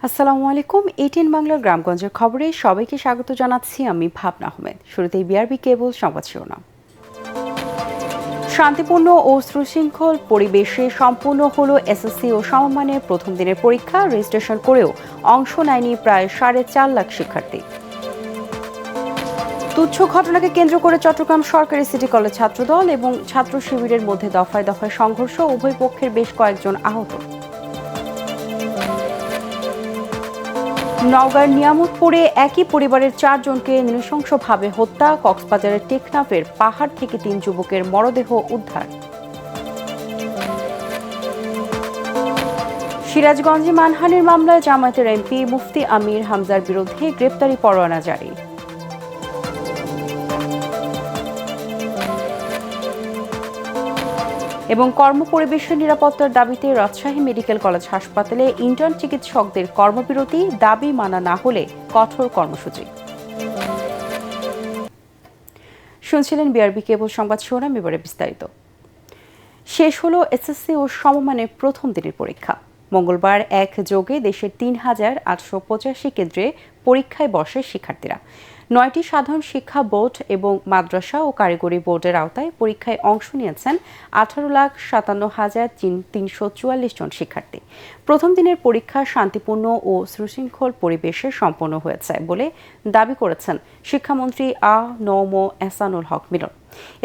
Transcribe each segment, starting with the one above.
আসসালামু আলাইকুম। এটিএন বাংলার গ্রামগঞ্জের খবরে সবাইকে স্বাগত জানাচ্ছি আমি ভাবনা আহমেদ। শুরুতেই বিআরবি কেবল সংবাদ শিরোনাম। শান্তিপূর্ণ ও সুশৃঙ্খল পরিবেশে সম্পূর্ণ হলো এসএসসি ও সমমানের প্রথম দিনের পরীক্ষা। রেজিস্ট্রেশন করেও অংশ নেয়নি প্রায় 4.5 লাখ শিক্ষার্থী। তুচ্ছ ঘটনাকে কেন্দ্র করে চট্টগ্রাম সরকারি সিটি কলেজ ছাত্রদল এবং ছাত্র শিবিরের মধ্যে দফায় দফায় সংঘর্ষ, উভয় পক্ষের বেশ কয়েকজন আহত। নওগাঁর নিয়ামতপুরে একই পরিবারের 4 জনকে নৃশংসভাবে হত্যা। কক্সবাজারের টেকনাফের পাহাড় থেকে 3 যুবকের মরদেহ উদ্ধার। সিরাজগঞ্জে মানহানির মামলায় জামায়াতের এমপি মুফতি আমির হামজার বিরুদ্ধে গ্রেপ্তারি পরোয়ানা জারি। এবং কর্মপরিবেশের নিরাপত্তার দাবিতে রাজশাহী মেডিকেল কলেজ হাসপাতালে ইন্টার্ন চিকিৎসকদের কর্মবিরতি, দাবি মানা না হলে কঠোর কর্মসূচি। শুনছিলেন বিআরবি কেবল সংবাদ শিরোনাম, এবারে বিস্তারিত। শেষ হলো এসএসসি ও সমমানের প্রথম দিনের পরীক্ষা। মঙ্গলবার একযোগে দেশের 3,885 কেন্দ্রে পরীক্ষায় বসে শিক্ষার্থীরা। 9টি সাধারণ শিক্ষা বোর্ড এবং মাদ্রাসা ও কারিগরি বোর্ডের আওতায় পরীক্ষায় অংশ নিয়েছেন 18,57,344 জন শিক্ষার্থী। প্রথম দিনের পরীক্ষা শান্তিপূর্ণ ও সুশৃঙ্খল পরিবেশে সম্পন্ন হয়েছে বলে দাবি করেছেন শিক্ষামন্ত্রী নম এহসানুল হক মিলন।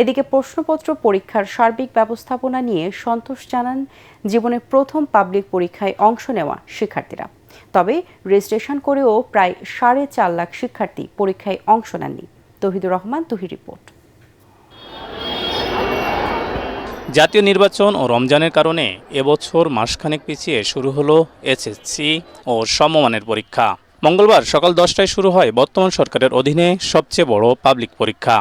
এদিকে প্রশ্নপত্র পরীক্ষার সার্বিক ব্যবস্থাপনা নিয়ে সন্তোষ জানান জীবনের প্রথম পাবলিক পরীক্ষায় অংশ নেওয়া শিক্ষার্থীরা। তবে রেজিস্ট্রেশন করেও প্রায় 4.5 লাখ শিক্ষার্থী পরীক্ষায় অংশ নেননি। তৌহিদুর রহমান, তুহি রিপোর্ট। জাতীয় নির্বাচন ও রমজানের কারণে এবছর মাসখানেক পিছিয়ে শুরু হলো এসএসসি ও সমমানের পরীক্ষা। মঙ্গলবার সকাল 10টায় শুরু হয় বর্তমান সরকারের অধীনে সবচেয়ে বড় পাবলিক পরীক্ষা।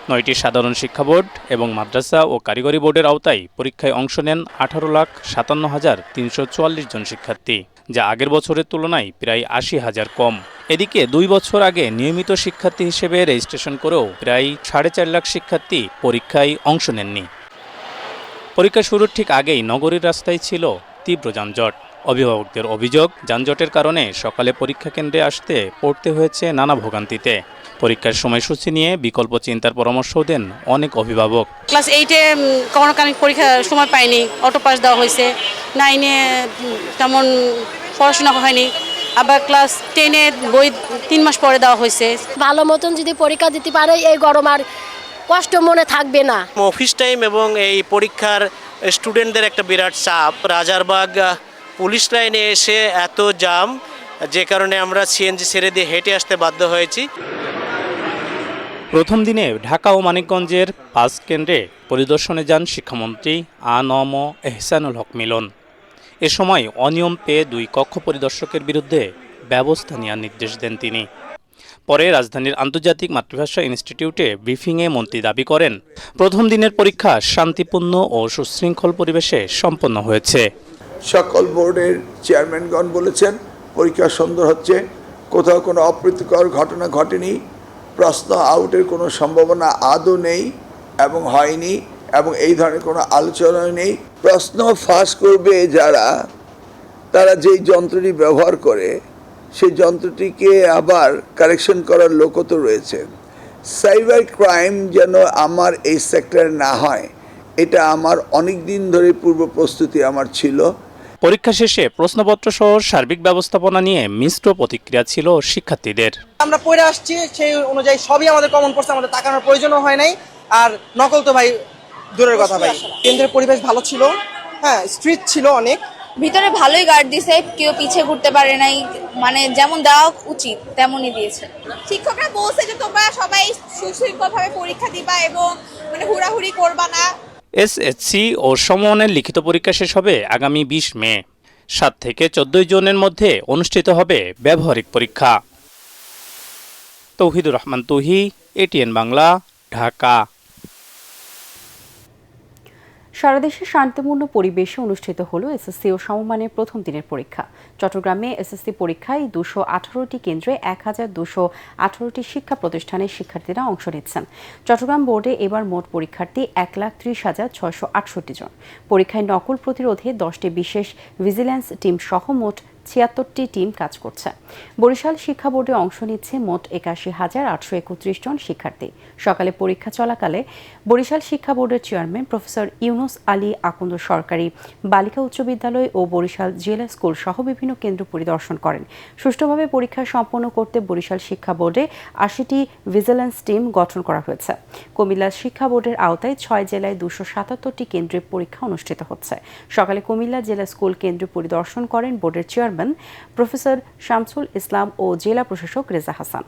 9টি সাধারণ শিক্ষা বোর্ড এবং মাদ্রাসা ও কারিগরি বোর্ডের আওতায় পরীক্ষায় অংশ নেন 18,57,344 জন শিক্ষার্থী, যা আগের বছরের তুলনায় প্রায় 80,000 কম। এদিকে 2 বছর আগে নিয়মিত শিক্ষার্থী হিসেবে রেজিস্ট্রেশন করেও প্রায় 4.5 লাখ শিক্ষার্থী পরীক্ষায় অংশ নেননি। পরীক্ষা শুরুর ঠিক আগেই নগরীর রাস্তায় ছিল তীব্র যানজট। অভিভাবকদের অভিযোগ, যানজটের কারণে সকালে পরীক্ষা কেন্দ্রে আসতে পড়তে হয়েছে নানা ভোগান্তিতে। পরীক্ষার সময়সূচি নিয়ে বিকল্প চিন্তার পরামর্শও দেন অনেক অভিভাবক। ক্লাস 8-এ করোনাকালীন পরীক্ষার সময় পাইনি, অটো পাস দেওয়া হয়েছে। 9-এ তেমন পড়াশোনা হয়নি, আবার ক্লাস 10-এ বই 3 মাস পরে দেওয়া হয়েছে। ভালো মতন যদি পরীক্ষা দিতে পারে এই গরম আর কষ্ট মনে থাকবে না। অফিস টাইম এবং এই পরীক্ষার স্টুডেন্টদের একটা বিরাট চাপ। রাজারবাগ পুলিশ লাইনে এসে এত জাম, যে কারণে আমরা সিএনজি ছেড়ে দিয়ে হেঁটে আসতে বাধ্য হয়েছি। প্রথম দিনে ঢাকা ও মানিকগঞ্জের 5 কেন্দ্রে পরিদর্শনে যান শিক্ষামন্ত্রী নম এহসানুল হক মিলন। এ সময় অনিয়ম পেয়ে 2 কক্ষ পরিদর্শকের বিরুদ্ধে ব্যবস্থা নেওয়ার নির্দেশ দেন তিনি। পরে রাজধানীর আন্তর্জাতিক মাতৃভাষা ইনস্টিটিউটে ব্রিফিংয়ে মন্ত্রী দাবি করেন, প্রথম দিনের পরীক্ষা শান্তিপূর্ণ ও সুশৃঙ্খল পরিবেশে সম্পন্ন হয়েছে। সকল বোর্ডের চেয়ারম্যানগণ বলেছেন পরীক্ষা সুন্দর হচ্ছে, কোথাও কোনো অপ্রীতিকর ঘটনা ঘটেনি, প্রশ্ন আউটের কোনো সম্ভাবনা আদৌ নেই এবং হয়নি, এবং এই ধরনের কোনো আলোচনা নেই। প্রশ্ন ফাঁস করবে যারা, তারা যেই যন্ত্রটি ব্যবহার করে সেই যন্ত্রটিকে আবার কারেকশন করার লোকও তো রয়েছে। সাইবার ক্রাইম যেন আমার এই সেক্টরে না হয়, এটা আমার অনেক দিন ধরে পূর্ব প্রস্তুতি আমার ছিল। পরীক্ষা শেষে প্রশ্নপত্র সহ সার্বিক ব্যবস্থাপনা নিয়ে মিশ্র প্রতিক্রিয়া ছিল শিক্ষার্থীদের। আমরা পড়ে আসছি সেই অনুযায়ী সবই আমাদের কমন পড়ছে, আমাদের তাকানোর প্রয়োজনও হয় নাই। আর নকল তো ভাই দূরের কথা ভাই। কেন্দ্রের পরিবেশ ভালো ছিল, হ্যাঁ স্ট্রিট ছিল অনেক। ভিতরে ভালোই গার্ড দিছে, কেউ পিছিয়ে ঘুরতে পারে নাই, মানে যেমন দেওয়া উচিত তেমনই দিয়েছে। শিক্ষকরা বলছে যে তোমরা সবাই সুশৃঙ্খলভাবে পরীক্ষা দিবা এবং মানে হুড়াহুড়ি করবা না। এসএসসি ও সমমানের লিখিত পরীক্ষা শেষ হবে আগামী 20 মে। 7 থেকে 14 জুনের মধ্যে অনুষ্ঠিত হবে ব্যবহারিক পরীক্ষা। তৌহিদুর রহমান, তুহি, এটিএন বাংলা, ঢাকা। সারা দেশে শান্তিপূর্ণ পরিবেশে অনুষ্ঠিত হলো এসএসসি ও সমমানের প্রথম দিনের পরীক্ষা। চট্টগ্রামে এসএসসি পরীক্ষায় 218টি কেন্দ্রে 1,218টি শিক্ষা প্রতিষ্ঠানের শিক্ষার্থীরা অংশ নিচ্ছেন। চট্টগ্রাম বোর্ডে এবার মোট পরীক্ষার্থী 1,30,668 জন। পরীক্ষায় নকল প্রতিরোধে 10টি বিশেষ ভিজিল্যান্স টিম সহ মোট 76টি টিম কাজ করছে। বরিশাল শিক্ষা বোর্ডে অংশ নিচ্ছে মোট 81,831 জন শিক্ষার্থী। সকালে পরীক্ষা চলাকালে বরিশাল শিক্ষা বোর্ডের চেয়ারম্যান প্রফেসর ইউনুস আলী আকুন্দ সরকারি বালিকা উচ্চ বিদ্যালয় ও বরিশাল জেলা স্কুল সহ বিভিন্ন কেন্দ্র পরিদর্শন করেন। সুষ্ঠুভাবে পরীক্ষা সম্পন্ন করতে বরিশাল শিক্ষা বোর্ডে 80টি ভিজিলেন্স টিম গঠন করা হয়েছে। কুমিল্লা শিক্ষা বোর্ডের আওতায় 6 জেলায় 277টি কেন্দ্রে পরীক্ষা অনুষ্ঠিত হচ্ছে। সকালে কুমিল্লা জেলা স্কুল কেন্দ্র পরিদর্শন করেন বোর্ডের চেয়ারম্যান প্রফেসর শামসুল ইসলাম ও জেলা প্রশাসক রেজা হাসান।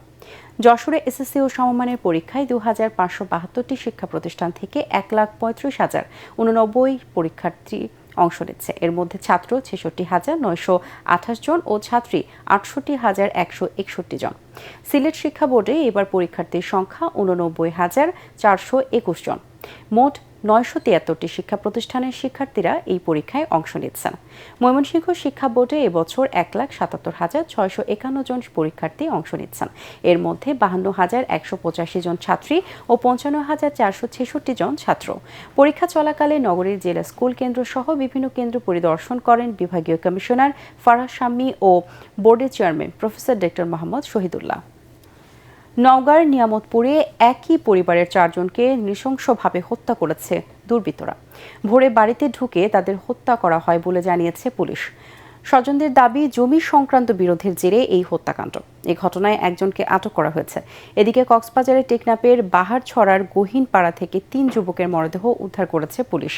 যশোরে এসএসসি ও সমমানের পরীক্ষায় 2572টি শিক্ষা প্রতিষ্ঠান থেকে 1,35,089 পরীক্ষার্থী অংশ নিচ্ছে। এর মধ্যে ছাত্র 66,928 জন ও ছাত্রী 68,161 জন। সিলেট শিক্ষা বোর্ডে এবার পরীক্ষার্থীর সংখ্যা 89,421 জন। মোট 973টি শিক্ষা প্রতিষ্ঠানের শিক্ষার্থীরা এই পরীক্ষায় অংশ নিচ্ছেন। ময়মনসিংহ শিক্ষা বোর্ডে এবছর 1,77,651 জন পরীক্ষার্থী অংশ নিচ্ছেন। এর মধ্যে 52,185 জন ছাত্রী ও 55,466 জন ছাত্র। পরীক্ষা চলাকালে নগরীর জেলা স্কুল কেন্দ্র সহ বিভিন্ন কেন্দ্র পরিদর্শন করেন বিভাগীয় কমিশনার ফারাহ শাম্মী ও বোর্ডের chairman professor doctor Mohammad Shahidullah. নওগাঁর নিয়ামতপুরে একই পরিবারের 4 জনকে নৃশংসভাবে হত্যা করেছে দুর্বৃত্তরা। ভোরে বাড়িতে ঢুকে তাদের হত্যা করা হয় বলে জানিয়েছে পুলিশ। স্বজনদের দাবি, জমি সংক্রান্ত বিরোধের জেরে এই হত্যাকাণ্ড। এই ঘটনায় একজনকে আটক করা হয়েছে। এদিকে কক্সবাজারের টেকনাফের বাহারছড়ার গহীনপাড়া থেকে 3 যুবকের মরদেহ উদ্ধার করেছে পুলিশ।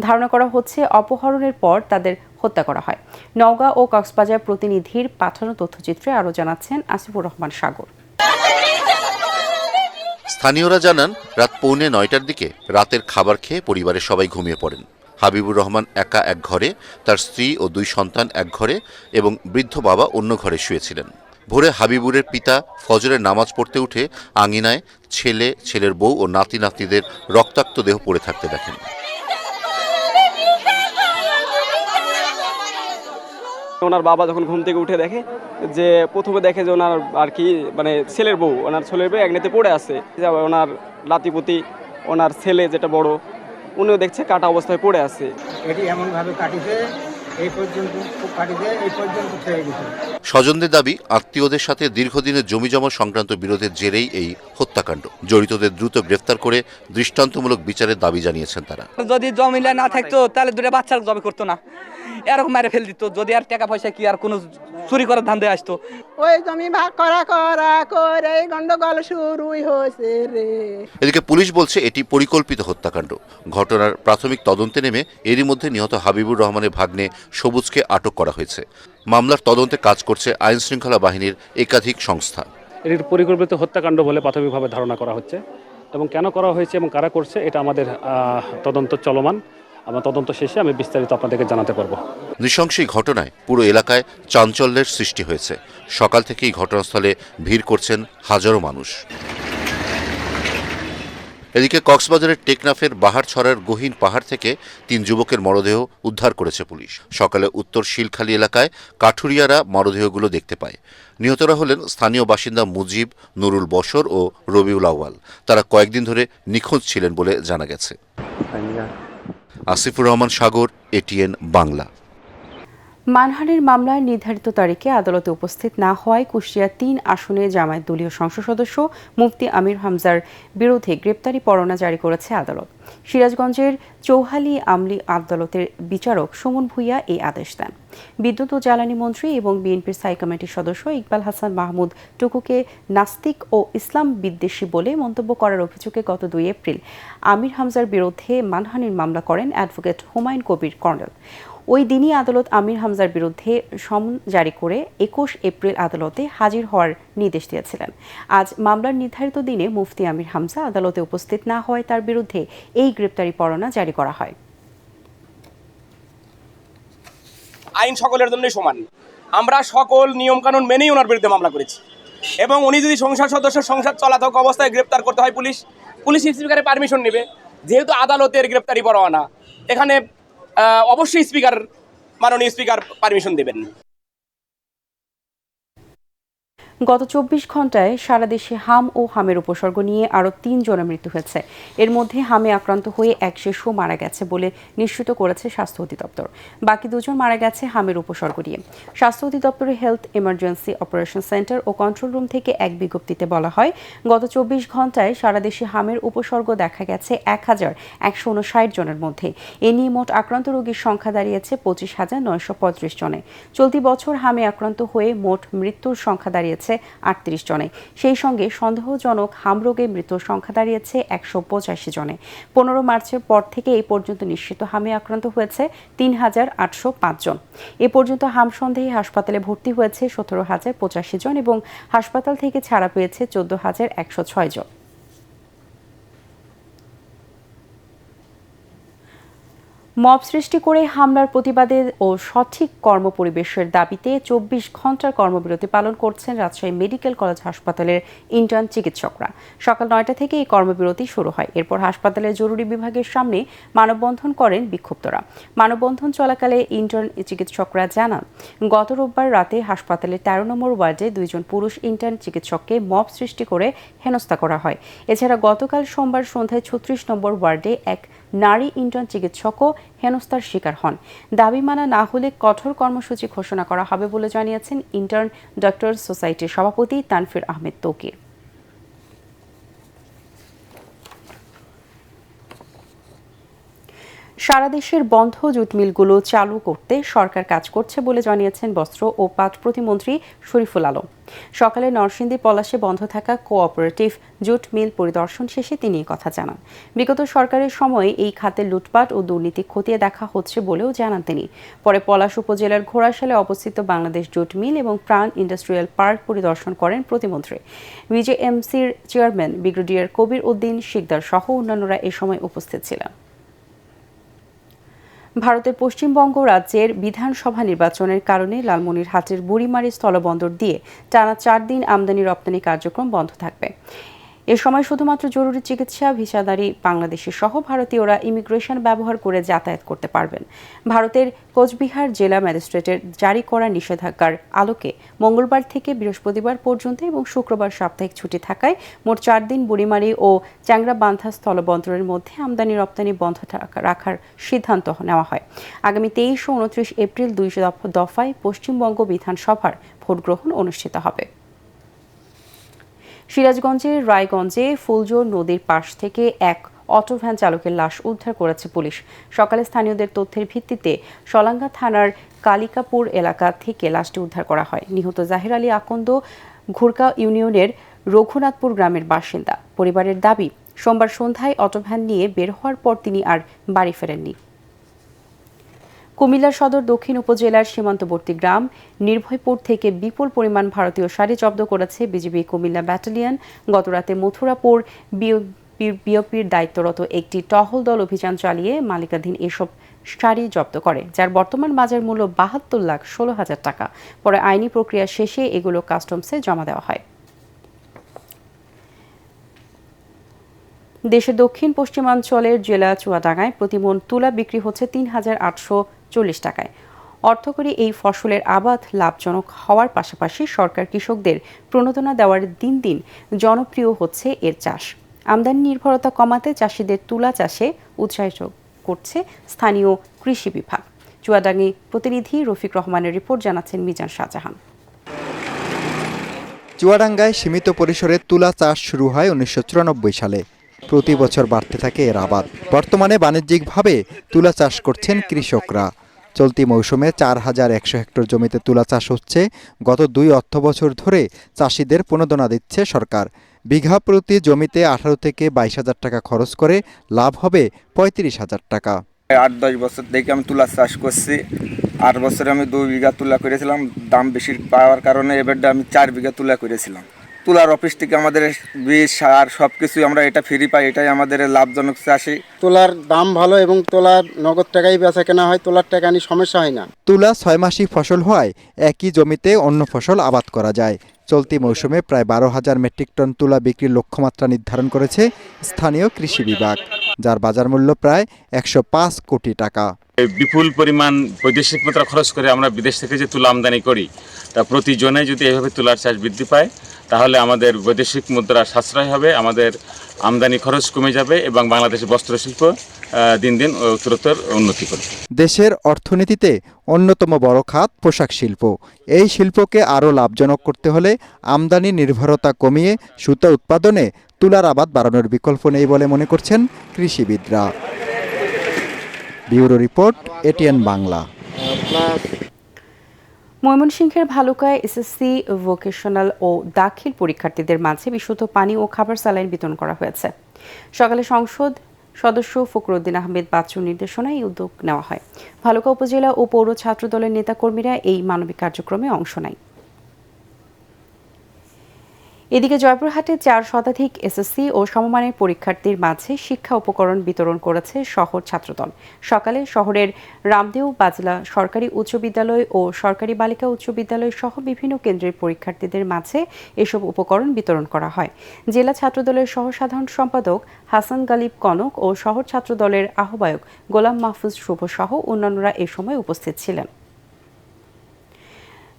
ধারণা করা হচ্ছে অপহরণের পর তাদের হত্যা করা হয়। নওগাঁ ও কক্সবাজার প্রতিনিধির পাঠানো তথ্যচিত্রে আরও জানাচ্ছেন আসিফুর রহমান সাগর। স্থানীয়রা জানান, রাত 8:45টার দিকে রাতের খাবার খেয়ে পরিবারের সবাই ঘুমিয়ে পড়েন। হাবিবুর রহমান একা এক ঘরে, তার স্ত্রী ও 2 সন্তান এক ঘরে এবং বৃদ্ধ বাবা অন্য ঘরে শুয়েছিলেন। ভোরে হাবিবুরের পিতা ফজরের নামাজ পড়তে উঠে আঙিনায় ছেলে, ছেলের বউ ও নাতি নাতনিদের রক্তাক্ত দেহ পড়ে থাকতে দেখেন। ওনার বাবা যখন ঘুম থেকে উঠে দেখে, যে প্রথমে দেখে যে ওনার আর কি মানে ছেলের বউ, ওনার ছেলের বউ একনেতে পড়ে আছে। ওনার লাতিপুতি, ওনার ছেলে যেটা বড়, উনিও দেখছে কাটা অবস্থায় পড়ে আছে। এটি এমনভাবে কাটিছে এই পর্যন্ত ছেড়ে গেছে। স্বজনদের দাবি, আত্মীয়দের সাথে দীর্ঘদিনের জমিজমা সংক্রান্ত বিরোধের জেরেই এই হত্যাকাণ্ড। জড়িতদের দ্রুত গ্রেফতার করে দৃষ্টান্তমূলক বিচারের দাবি জানিয়েছেন তারা। যদি জমিলা না থাকতো তাহলে 2টা বাচ্চার জমি করতো না, এরকম মেরে ফেল দিত। যদি আর টাকা পয়সা কি আর কোনো চুরি করার ধান্দে আসতো। ওই জমি ভাগ করা করে গন্ডগোল শুরুই হয়েছে রে। এদিকে পুলিশ বলছে এটি পরিকল্পিত হত্যাকাণ্ড। ঘটনার প্রাথমিক তদন্তে নেমে এরই মধ্যে নিহত হাবিবুর রহমানের ভাগ্নে সবুজকে আটক করা হয়েছে। মামলার তদন্তে কাজ করছে আইন শৃঙ্খলা বাহিনীর একাধিক সংস্থা। এটি পরিকল্পিত হত্যাকাণ্ড বলে প্রাথমিকভাবে ধারণা করা হচ্ছে, এবং কেন করা হয়েছে এবং কারা করছে এটা আমাদের তদন্ত চলমান। আমার তদন্ত শেষে আমি বিস্তারিত আপনাদেরকে জানাতে পারবো। নৃশংস এই ঘটনায় পুরো এলাকায় চাঞ্চল্যের সৃষ্টি হয়েছে। সকাল থেকেই ঘটনাস্থলে ভিড় করছেন হাজারো মানুষ। এদিকে কক্সবাজারের টেকনাফের বাহারছড়ার গহীন পাহাড় থেকে 3 যুবকের মরদেহ উদ্ধার করেছে পুলিশ। সকালে উত্তর শিলখালী এলাকায় কাঠুরিয়ারা মরদেহগুলো দেখতে পায়। নিহতরা হলেন স্থানীয় বাসিন্দা মুজিব, নুরুল বশর ও রবিউল আউয়াল। তারা কয়েকদিন ধরে নিখোঁজ ছিলেন বলে জানা গেছে। আসিফুর রহমান সাগর, এটিএন বাংলা। মানহানির মামলায় নির্ধারিত তারিখে আদালতে উপস্থিত না হওয়ায় কুষ্টিয়া 3 আসনে জামায়াত দলীয় সংসদ সদস্য মুফতি আমির হামজার বিরুদ্ধে গ্রেপ্তারি পরোয়ানা জারি করেছে আদালত। সিরাজগঞ্জের চৌহালি আমলি আদালতের বিচারক সুমন ভূঁইয়া এই আদেশ দেন। বিদ্যুৎ ও জ্বালানি মন্ত্রী এবং বিএনপির স্থায়ী কমিটির সদস্য ইকবাল হাসান মাহমুদ টুকুকে নাস্তিক ও ইসলাম বিদ্বেষী বলে মন্তব্য করার অভিযোগে গত 2 এপ্রিল আমির হামজার বিরুদ্ধে মানহানির মামলা করেন অ্যাডভোকেট হুমায়ুন কবির কর্নেল। ওই দিনই আদালত আমির হামজার বিরুদ্ধে সমন জারি করে 21 এপ্রিল আদালতে হাজির হওয়ার নির্দেশ দিয়েছিলেন। আজ মামলার নির্ধারিত দিনে মুফতি আমির হামজা আদালতে উপস্থিত না হওয়ায় তার বিরুদ্ধে এই গ্রেপ্তারি পরোয়ানা জারি করা হয়। আইন সকলের জন্যই সমান। আমরা সকল নিয়মকানুন মেনেই ওনার বিরুদ্ধে মামলা করেছি, এবং উনি যদি সংসদ সদস্য সংসদ চলাতক অবস্থায় গ্রেপ্তার করতে হয় পুলিশ স্পিকারের পারমিশন নেবে। যেহেতু আদালতের গ্রেপ্তারি পরোয়ানা, এখানে অবশ্যই মাননীয় স্পিকার পারমিশন দেবেন। গত 24 ঘন্টায় সারা দেশে হাম ও হামের উপসর্গ নিয়ে আরও 3 জনের মৃত্যু হয়েছে। এর মধ্যে হামে আক্রান্ত হয়ে এক শিশু মারা গেছে বলে নিশ্চিত করেছে স্বাস্থ্য অধিদপ্তর। বাকি 2 জন মারা গেছে হামের উপসর্গ নিয়ে। স্বাস্থ্য অধিদপ্তরের হেলথ ইমার্জেন্সি অপারেশন সেন্টার ও কন্ট্রোল রুম থেকে এক বিজ্ঞপ্তিতে বলা হয়, গত 24 ঘন্টায় সারা দেশে হামের উপসর্গ দেখা গেছে 1159 জনের মধ্যে। এ নিয়ে মোট আক্রান্ত রোগীর সংখ্যা দাঁড়িয়েছে 25,935 জনে। চলতি বছর হামে আক্রান্ত হয়ে মোট মৃত্যুর সংখ্যা দাঁড়িয়েছে 38 জনে। সেই সঙ্গে সন্দেহজনক হাম রোগে মৃত্যুর সংখ্যা দাঁড়িয়েছে 185 জনে। 15 মার্চের পর থেকে এই পর্যন্ত নিশ্চিত হামে আক্রান্ত হয়েছে 3,805 জন। এ পর্যন্ত হাম সন্দেহে হাসপাতালে ভর্তি হয়েছে 17,085 জন এবং হাসপাতাল থেকে ছাড়া পেয়েছে 14,106 জন। মব সৃষ্টি করে হামলার প্রতিবাদে ও সঠিক কর্মপরিবেশের দাবিতে 24 ঘন্টার কর্মবিরতি পালন করছেন রাজশাহী মেডিকেল কলেজ হাসপাতালের ইন্টার্ন চিকিৎসকরা। সকাল 9টা থেকে এই কর্মবিরতি শুরু হয়। এরপর হাসপাতালের জরুরি বিভাগের সামনে মানববন্ধন করেন বিক্ষুব্ধরা। মানববন্ধন চলাকালে ইন্টার্ন চিকিৎসকরা জানান, গত রোববার রাতে হাসপাতালের 13 নম্বর ওয়ার্ডে 2 জন পুরুষ ইন্টার্ন চিকিৎসককে মব সৃষ্টি করে হেনস্থা করা হয়। এছাড়া গতকাল সোমবার সন্ধ্যায় 36 নম্বর ওয়ার্ডে এক নারী ইন্টার্ন চিকিৎসকও হেনস্থার শিকার হন। দাবি মানা না হলে কঠোর কর্মসূচি ঘোষণা করা হবে বলে জানিয়েছেন ইন্টার্ন ডক্টর সোসাইটির সভাপতি তানফির আহমেদ তৌকির। সারা দেশের বন্ধ জুট মিলগুলো চালু করতে সরকার কাজ করছে বলে জানিয়েছেন বস্ত্র ও পাট প্রতিমন্ত্রী শরীফুল আলম। সকালে নরসিংদী পলাশে বন্ধ থাকা কোঅপারেটিভ জুট মিল পরিদর্শন শেষে তিনি কথা জানান। বিগত সরকারের সময়ে এই খাতে লুটপাট ও দুর্নীতি খতিয়ে দেখা হচ্ছে বলেও জানান তিনি। পরে পলাশ উপজেলার ঘোড়াশালে অবস্থিত বাংলাদেশ জুট মিল এবং প্রাণ ইন্ডাস্ট্রিয়াল পার্ক পরিদর্শন করেন প্রতিমন্ত্রী। বিজেএমসির চেয়ারম্যান ব্রিগেডিয়ার কবির উদ্দিন শিকদার সহ অন্যান্যরা এ সময় উপস্থিত ছিলেন। ভারতের পশ্চিমবঙ্গ রাজ্যের বিধানসভা নির্বাচনের কারণে লালমনিরহাটের বুড়িমারি স্থলবন্দর দিয়ে টানা 4 দিন আমদানি রপ্তানি কার্যক্রম বন্ধ থাকবে। এ সময় শুধুমাত্র জরুরি চিকিৎসা ভিসাধারী বাংলাদেশি সহ ভারতীয়রা ইমিগ্রেশন ব্যবহার করে যাতায়াত করতে পারবেন। ভারতের কোচবিহার জেলা ম্যাজিস্ট্রেটের জারি করা নিষেধাজ্ঞার আলোকে মঙ্গলবার থেকে বৃহস্পতিবার পর্যন্ত এবং শুক্রবার সাপ্তাহিক ছুটি থাকায় মোট 4 দিন বুড়িমারি ও চ্যাংরাবান্ধা স্থলবন্দরের মধ্যে আমদানি রপ্তানি বন্ধ রাখার সিদ্ধান্ত নেওয়া হয়। আগামী 23 ও 29 এপ্রিল 2 দফায় পশ্চিমবঙ্গ বিধানসভার ভোট গ্রহণ অনুষ্ঠিত হবে। সিরাজগঞ্জের রায়গঞ্জে ফুলজোর নদীর পাশ থেকে এক অটোভ্যান চালকের লাশ উদ্ধার করেছে পুলিশ। সকালে স্থানীয়দের তথ্যের ভিত্তিতে সলাঙ্গা থানার কালিকাপুর এলাকা থেকে লাশটি উদ্ধার করা হয়। নিহত জাহির আলী আকন্দ ঘুরকা ইউনিয়নের রঘুনাথপুর গ্রামের বাসিন্দা। পরিবারের দাবি, সোমবার সন্ধ্যায় অটোভ্যান নিয়ে বের হওয়ার পর তিনি আর বাড়ি ফেরেননি। কুমিল্লা সদর দক্ষিণ উপজেলার সীমান্তবর্তী গ্রাম নির্ভয়পুর থেকে বিপুল পরিমাণ ভারতীয় শাড়ি জব্দ করেছে বিজিবি কুমিল্লা ব্যাটালিয়ন। গতরাতে মথুরাপুর বিওপির দায়িত্বরত একটি টহল দল অভিযান চালিয়ে মালিকাধীন এসব শাড়ি জব্দ করে, যার বর্তমান বাজার মূল্য 72,16,000 টাকা। পরে আইনি প্রক্রিয়া শেষে এগুলো কাস্টমসে জমা দেওয়া হয়। দেশের দক্ষিণ পশ্চিমাঞ্চলের জেলা চুয়াডাঙ্গায় প্রতিমণ তুলা বিক্রি হচ্ছে 3,840 টাকায়। অর্থকরী এই ফসলের আবাদ লাভজনক হওয়ার পাশাপাশি সরকার কৃষকদের প্রণোদনা দেওয়ার দিন দিন জনপ্রিয় হচ্ছে এর চাষ। আমদানি নির্ভরতা কমাতে চাষিদের তুলা চাষে উৎসাহিত করছে স্থানীয় কৃষি বিভাগ। চুয়াডাঙ্গি প্রতিনিধি রফিক রহমানের রিপোর্ট, জানাচ্ছেন মিজান শাহজাহান। চুয়াডাঙ্গায় সীমিত পরিসরে তুলা চাষ শুরু হয় 1994 সালে। প্রতি বছর বাড়তে থাকে এর আবাদ। বর্তমানে বাণিজ্যিকভাবে তুলা চাষ করছেন কৃষকরা। চলতি মৌসুমে 4,100 হেক্টর জমিতে তুলা চাষ হচ্ছে। গত 2 অর্থবছর ধরে চাষিদের প্রণোদনা দিচ্ছে সরকার। বিঘা প্রতি জমিতে 18 থেকে 22,000 টাকা খরচ করে লাভ হবে 35,000 টাকা। 8-10 বছর থেকে আমি তুলা চাষ করছি। 8 বছরে আমি 2 বিঘা তুলা করেছিলাম। দাম বেশি পাওয়ার কারণে এবারটা আমি 4 বিঘা তুলা করেছিলাম। তুলার অফিস থেকে আমাদের বীজ সার সব কিছুই আমরা এটা ফ্রি পাই, এটাই আমাদের লাভজনক চাষি। তুলার দাম ভালো এবং তুলার নগদ টাকাই বেচা কেনা হয়, তুলার টাকা নিয়ে সমস্যা হয় না। তুলা 6 মাসিক ফসল হওয়ায় একই জমিতে অন্য ফসল আবাদ করা যায়। চলতি মৌসুমে প্রায় 12,000 মেট্রিক টন তুলা বিক্রির লক্ষ্যমাত্রা নির্ধারণ করেছে স্থানীয় কৃষি বিভাগ, যার বাজার মূল্য প্রায় 105 কোটি টাকা। বিপুল পরিমাণ বৈদেশিক মুদ্রা খরচ করে আমরা বিদেশ থেকে যে তুলা আমদানি করি তা প্রতি জনে যদি এভাবে তুলার চাষ বৃদ্ধি পায় তাহলে আমাদের বৈদেশিক মুদ্রা সাশ্রয় হবে, আমাদের আমদানি খরচ কমে যাবে এবং বাংলাদেশের বস্ত্রশিল্প দিন দিন উত্তরোত্তর উন্নতি করবে। দেশের অর্থনীতিতে অন্যতম বড় খাত পোশাক শিল্প। এই শিল্পকে আরও লাভজনক করতে হলে আমদানি নির্ভরতা কমিয়ে সুতা উৎপাদনে তুলার আবাদ বাড়ানোর বিকল্প নেই বলে মনে করছেন কৃষিবিদরা। Bureau report, ATN Bangla. ময়মনসিংহের ভালুকায় এসএসসি, ভোকেশনাল ও দাখিল পরীক্ষার্থীদের মাঝে বিশুদ্ধ পানি ও খাবার স্যালাইন বিতরণ করা হয়েছে। সকালে সংসদ সদস্য ফখরুদ্দিন আহমেদ বাচ্চুর নির্দেশনায় এই উদ্যোগ নেওয়া হয়। ভালুকা উপজেলা ও পৌর ছাত্র দলের নেতাকর্মীরা এই মানবিক কার্যক্রমে অংশ নেয়। এদিকে জয়পুরহাটে 4 শতাধিক এসএসসি ও সমমানের পরীক্ষার্থীর মাঝে শিক্ষা উপকরণ বিতরণ করেছে শহর ছাত্রদল। সকালে শহরের রামদেও বাজলা সরকারি উচ্চ বিদ্যালয় ও সরকারি বালিকা উচ্চ বিদ্যালয় সহ বিভিন্ন কেন্দ্রের পরীক্ষার্থীদের মাঝে এসব উপকরণ বিতরণ করা হয়। জেলা ছাত্রদলের সহ সাধারণ সম্পাদক হাসান গালিব কনক ও শহর ছাত্রদলের আহ্বায়ক গোলাম মাহফুজ শুভ সহ অন্যান্যরা এ সময় উপস্থিত ছিলেন।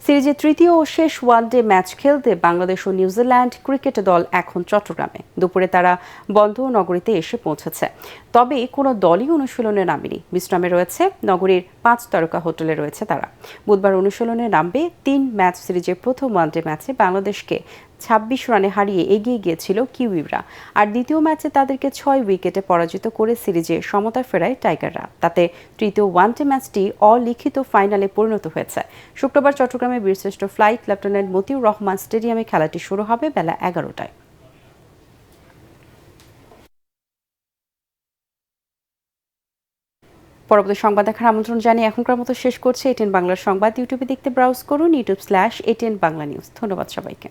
সিরিজের তৃতীয় ও শেষ ওয়ানডে ম্যাচ খেলতে বাংলাদেশ ও নিউজিল্যান্ড ক্রিকেট দল এখন চট্টগ্রামে। দুপুরে তারা বন্দর নগরীতে এসে পৌঁছেছে। তবে কোনো দলই অনুশীলনে নামেনি। বিশ্রামে রয়েছে নগরীর 5 তারকা হোটেলে রয়েছে তারা। বুধবার অনুশীলনে নামবে। 3 ম্যাচ সিরিজের প্রথম ওয়ানডে ম্যাচে বাংলাদেশকে 26 রানে হারিয়ে এগিয়ে গিয়েছিল কিউইরা। আর দ্বিতীয় ম্যাচে তাদেরকে 6 উইকেটে পরাজিত করে সিরিজে সমতা ফেরায় টাইগাররা। তাতে তৃতীয় ওয়ানডে ম্যাচটি অলিখিত ফাইনালে পরিণত হয়েছে। শুক্রবার চট্টগ্রামে বীরশ্রেষ্ঠ ফ্লাইট লেফটেন্যান্ট মতিউর রহমান স্টেডিয়ামে খেলাটি শুরু হবে বেলা 11টায়। পরবর্তী সংবাদ দেখার আমন্ত্রণ জানিয়ে এখনকার মতো শেষ করছে এটিএন বাংলার সংবাদ। ইউটিউবে দেখতে ব্রাউজ করুন youtube/ATN বাংলা নিউজ। ধন্যবাদ সবাইকে।